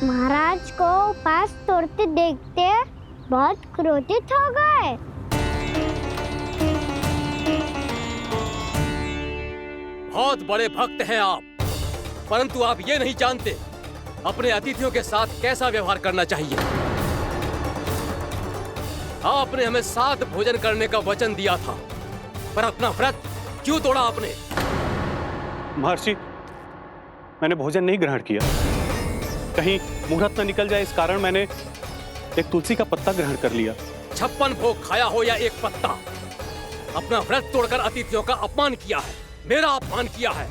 महाराज को उपास तोड़ते देखते बहुत क्रोधित हो गए। बहुत बड़े भक्त हैं आप, परंतु आप ये नहीं जानते अपने अतिथियों के साथ कैसा व्यवहार करना चाहिए। आपने हमें साथ भोजन करने का वचन दिया था, पर अपना व्रत क्यों तोड़ा आपने? महर्षि, मैंने भोजन नहीं ग्रहण किया। कहीं मुहूर्त न निकल जाए इस कारण मैंने एक तुलसी का पत्ता ग्रहण कर लिया। 56 भोग खाया हो या एक पत्ता, अपना व्रत तोड़कर अतिथियों का अपमान किया है, मेरा अपमान किया है।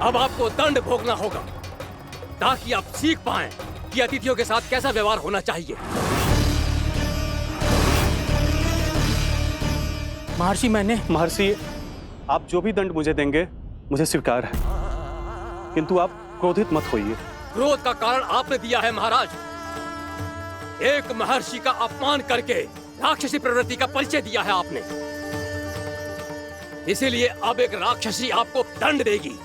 अब आपको दंड भोगना होगा ताकि आप सीख पाएं कि अतिथियों के साथ कैसा व्यवहार होना चाहिए। महर्षि, आप जो भी दंड मुझे देंगे मुझे स्वीकार है, किंतु आप क्रोधित मत होइए। क्रोध का कारण आपने दिया है महाराज। एक महर्षि का अपमान करके राक्षसी प्रवृत्ति का परिचय दिया है आपने, इसीलिए अब एक राक्षसी आपको दंड देगी।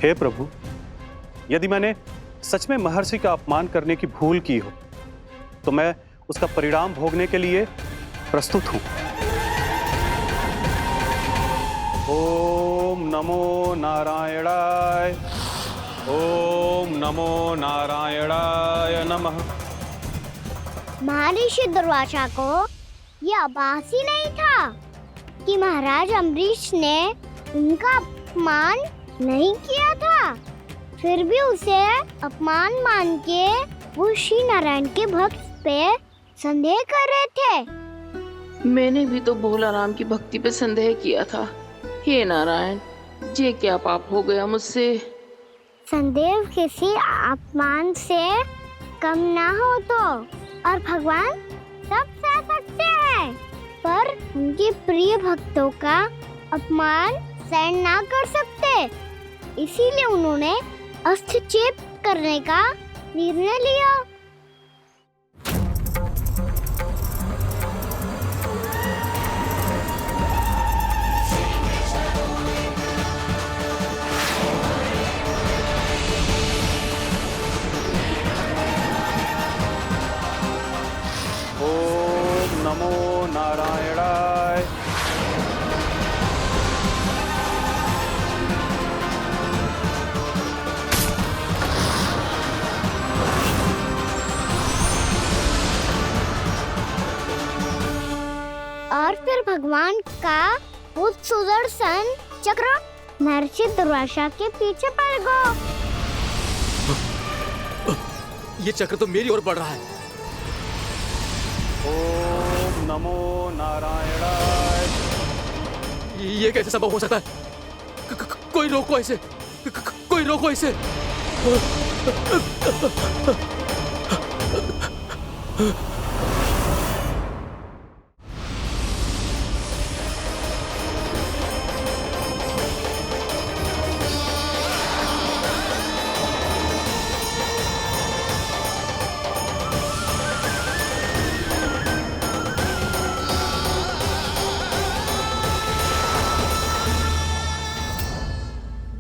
हे प्रभु, यदि मैंने सच में महर्षि का अपमान करने की भूल की हो तो मैं उसका परिणाम भोगने के लिए प्रस्तुत हूं। ओम नमो नारायणाय, ओम नमो नारायणाय नमः। महर्षि दुर्वासा को यह आभास ही नहीं था कि महाराज अम्बरीश ने उनका अपमान नहीं किया था, फिर भी उसे अपमान मान के वो श्री नारायण के भक्त पे संदेह कर रहे थे। मैंने भी तो भोला राम की भक्ति पे संदेह किया था। हे नारायण, ये क्या पाप हो गया मुझसे? संदेह किसी अपमान से कम ना हो तो, और भगवान सब सह सकते हैं, पर उनके प्रिय भक्तों का अपमान सहन ना कर सकते, इसीलिए उन्होंने अस्त्रक्षेप करने का निर्णय लिया। ओम नमो नारायणाय। और फिर भगवान का वो सुदर्शन चक्र महर्षि दुर्वासा के पीछे पड़ गया। ये चक्र तो मेरी ओर बढ़ रहा है। ओम नमो नारायणाय। ये कैसे संभव हो सकता है? कोई रोको इसे, कोई रोको इसे।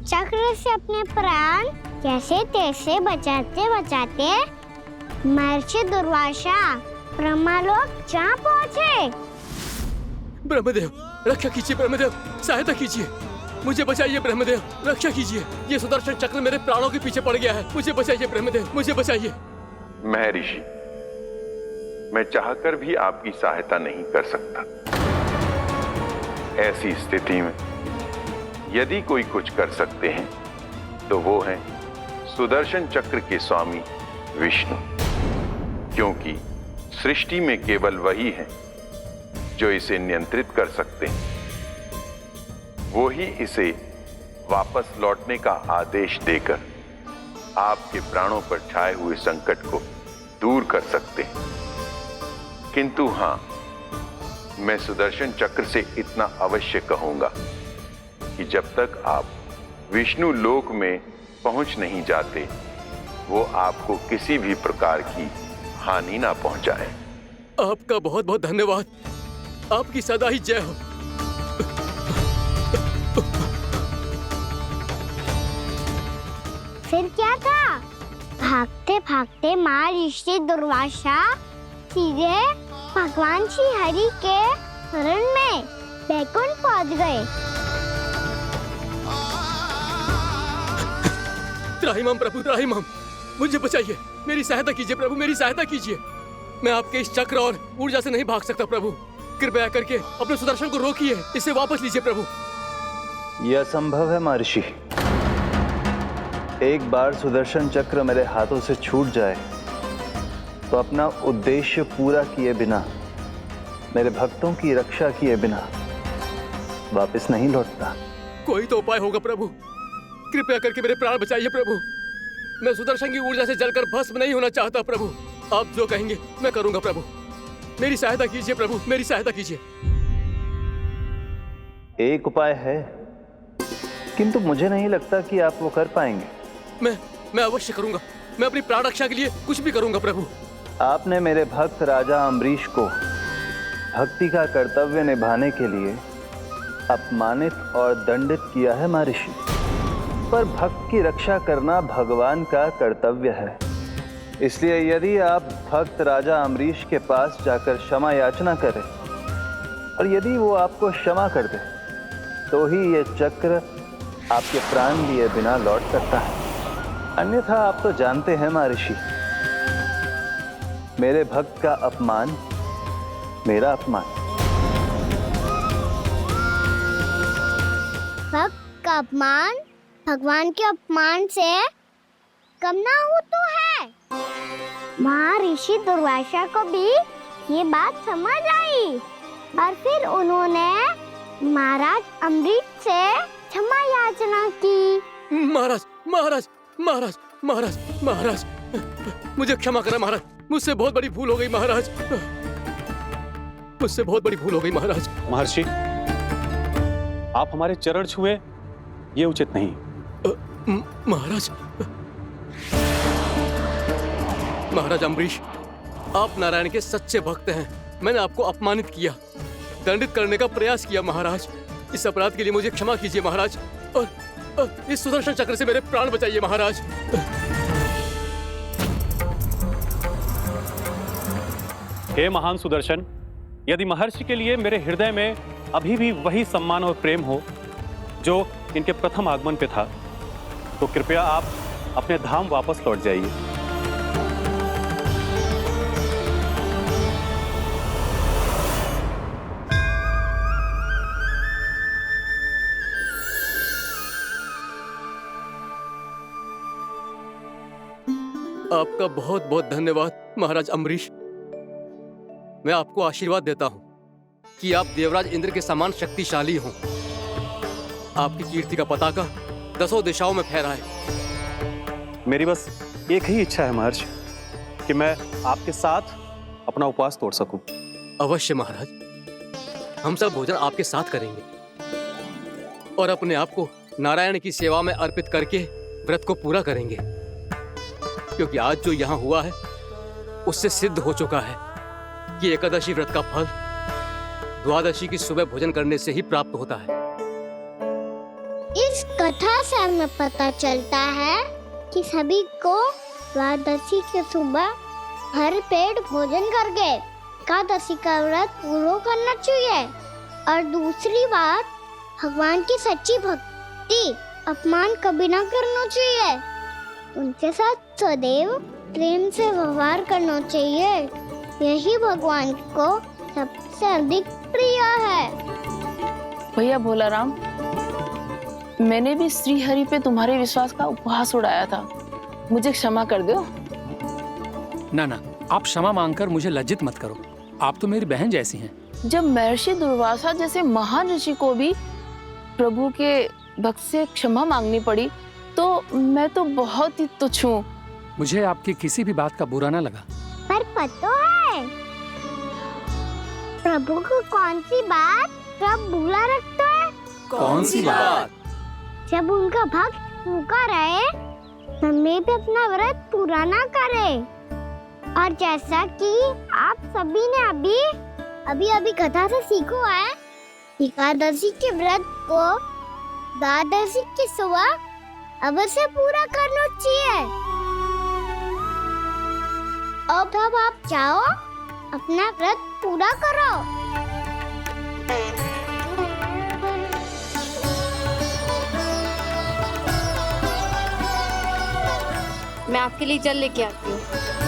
चक्र से अपने प्राण कैसे तैसे बचाते बचाते महर्षि दुर्वासा ब्रह्मलोक जा पहुंचे। ब्रह्मदेव, रक्षा कीजिए। ब्रह्मदेव, सहायता कीजिए, मुझे बचाइए। ब्रह्मदेव, रक्षा कीजिए। ये सुदर्शन चक्र मेरे प्राणों के पीछे पड़ गया है, मुझे बचाइए। ब्रह्मदेव, मुझे बचाइए। महर्षि, मैं चाहकर भी आपकी सहायता नहीं कर सकता। ऐसी स्थिति में यदि कोई कुछ कर सकते हैं तो वो हैं सुदर्शन चक्र के स्वामी विष्णु, क्योंकि सृष्टि में केवल वही है जो इसे नियंत्रित कर सकते हैं। वो ही इसे वापस लौटने का आदेश देकर आपके प्राणों पर छाए हुए संकट को दूर कर सकते हैं। किंतु हां, मैं सुदर्शन चक्र से इतना अवश्य कहूंगा कि जब तक आप विष्णु लोक में पहुंच नहीं जाते, वो आपको किसी भी प्रकार की हानि ना पहुंचाए। आपका बहुत बहुत धन्यवाद। आपकी सदा ही जय हो। फिर क्या था? भागते भागते महर्षि दुर्वासा सीधे भगवान श्री हरि के शरण में बैकुंठ पहुंच गए। त्राहिमाम प्रभु, त्राहिमाम, मुझे बचाइए, मेरी सहायता कीजिए प्रभु, मेरी सहायता कीजिए। मैं आपके इस चक्र और ऊर्जा से नहीं भाग सकता प्रभु। कृपया करके अपने सुदर्शन को रोकिए, इसे वापस लीजिए प्रभु। यह असंभव है महर्षि। एक बार सुदर्शन चक्र मेरे हाथों से छूट जाए तो अपना उद्देश्य पूरा किए बिना, मेरे भक्तों की रक्षा किए बिना वापस नहीं लौटता। कोई तो उपाय होगा प्रभु, कृपया करके मेरे प्राण बचाइए प्रभु। मैं सुदर्शन की ऊर्जा से जलकर भस्म नहीं होना चाहता प्रभु। आप जो कहेंगे मैं करूंगा प्रभु। मेरी सहायता कीजिए प्रभु, मेरी सहायता कीजिए। एक उपाय है, किंतु मुझे नहीं लगता कि आप वो कर पाएंगे। मैं अवश्य करूंगा। मैं अपनी प्राण रक्षा के लिए कुछ भी करूंगा प्रभु। आपने मेरे भक्त राजा अम्बरीश को भक्ति का कर्तव्य निभाने के लिए अपमानित और दंडित किया है महर्षि, पर भक्त की रक्षा करना भगवान का कर्तव्य है। इसलिए यदि आप भक्त राजा अम्बरीश के पास जाकर क्षमा याचना करें और यदि वो आपको क्षमा कर दे, तो ही ये चक्र आपके प्राण लिए बिना लौट सकता है। अन्यथा आप तो जानते हैं महर्षि, मेरे भक्त का अपमान मेरा अपमान। भक्त का अपमान भगवान के अपमान से कम ना हो तो है। महर्षि दुर्वासा को भी ये बात समझ आई और फिर उन्होंने महाराज अम्बरीश से क्षमा याचना की। महाराज महाराज महाराज महाराज महाराज, मुझे क्षमा करें महाराज। मुझसे बहुत बड़ी भूल हो गई महाराज, मुझसे बहुत बड़ी भूल हो गई महाराज। महर्षि, आप हमारे चरण छुए ये उचित नहीं। महाराज, महाराज अम्बरीश, आप नारायण के सच्चे भक्त हैं। मैंने आपको अपमानित किया, दंडित करने का प्रयास किया महाराज। इस अपराध के लिए मुझे क्षमा कीजिए महाराज, और इस सुदर्शन चक्र से मेरे प्राण बचाइए महाराज। हे महान सुदर्शन, यदि महर्षि के लिए मेरे हृदय में अभी भी वही सम्मान और प्रेम हो जो इनके प्रथम आगमन पे था, तो कृपया आप अपने धाम वापस लौट जाइए। आपका बहुत बहुत धन्यवाद महाराज अम्बरीश। मैं आपको आशीर्वाद देता हूं कि आप देवराज इंद्र के समान शक्तिशाली हों। आपकी कीर्ति का पताका 10 दिशाओं में फहराए। मेरी बस एक ही इच्छा है महर्षि, कि मैं आपके साथ अपना उपवास तोड़ सकूं। अवश्य महाराज, हम सब भोजन आपके साथ करेंगे और अपने आप को नारायण की सेवा में अर्पित करके व्रत को पूरा करेंगे, क्योंकि आज जो यहाँ हुआ है उससे सिद्ध हो चुका है कि एकादशी व्रत का फल द्वादशी की सुबह भोजन करने से ही प्राप्त होता है। इस कथा से हमें पता चलता है कि सभी को द्वादशी के सुबह भर पेट भोजन करके एकादशी का व्रत पूरा करना चाहिए। और दूसरी बात, भगवान की सच्ची भक्ति अपमान कभी ना करना चाहिए। उनके साथ सदैव प्रेम से व्यवहार करना चाहिए। यही भगवान को सबसे अधिक प्रिय है। भैया भोलाराम, मैंने भी श्री हरि पे तुम्हारे विश्वास का उपहास उड़ाया था, मुझे क्षमा कर दो। ना ना, आप क्षमा मांगकर मुझे लज्जित मत करो। आप तो मेरी बहन जैसी हैं। जब महर्षि दुर्वासा जैसे महान ऋषि को भी प्रभु के भक्त से क्षमा मांगनी पड़ी, मैं तो बहुत ही तुच्छ हूँ। मुझे आपकी किसी भी बात का बुरा ना लगा। पर पता है प्रभु को कौन सी बात कब बुरा रखता है? कौन सी बात? जब उनका भक्त भूखा रहे, समय पे अपना व्रत पूरा ना करे। और जैसा कि आप सभी ने अभी कथा से सीखो है, एकादशी के व्रत को द्वादशी के सुबह अवश्य पूरा करना चाहिए। अब आप जाओ, अपना व्रत पूरा करो। मैं आपके लिए जल लेके आती हूँ।